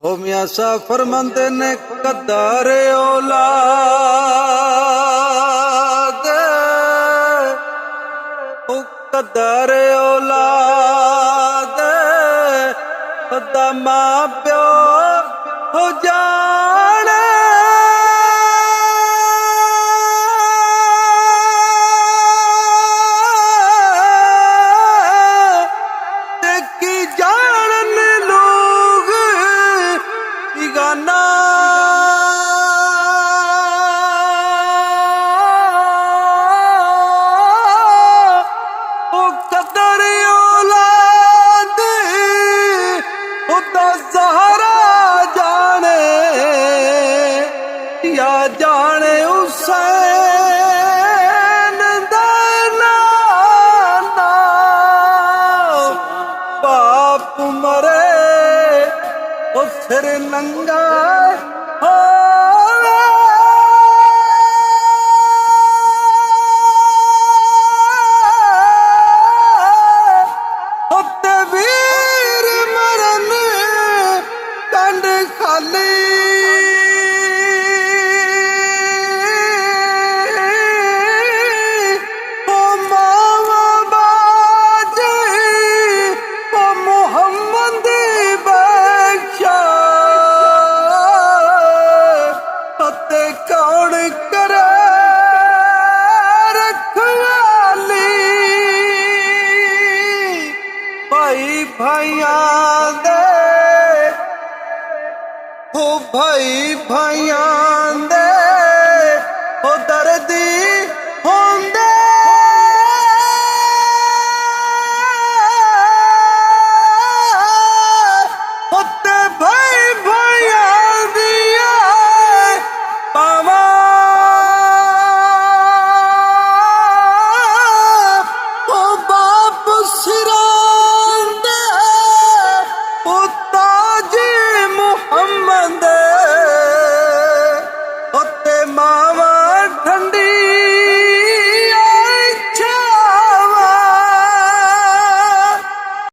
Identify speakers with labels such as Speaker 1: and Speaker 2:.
Speaker 1: हो मियाँ शाह फरमाते ने कद्दार औलाद, ओ कद्दार औलाद दा मां प्यो हो जाने। की जान लोग गाना ओ कदर औलाद होता सहारा जाने या जाने हुसैन दाना बाप मरे ओ सिर नंगा हो। होते वीर मरन कंड खाली ओ मावा बाजी ओ मोहम्मद बख्शा होते कौन करे रखवाली। भाई भाइयां दे हो भाई भाइयां दे हो दर्दी होंदे होते भाई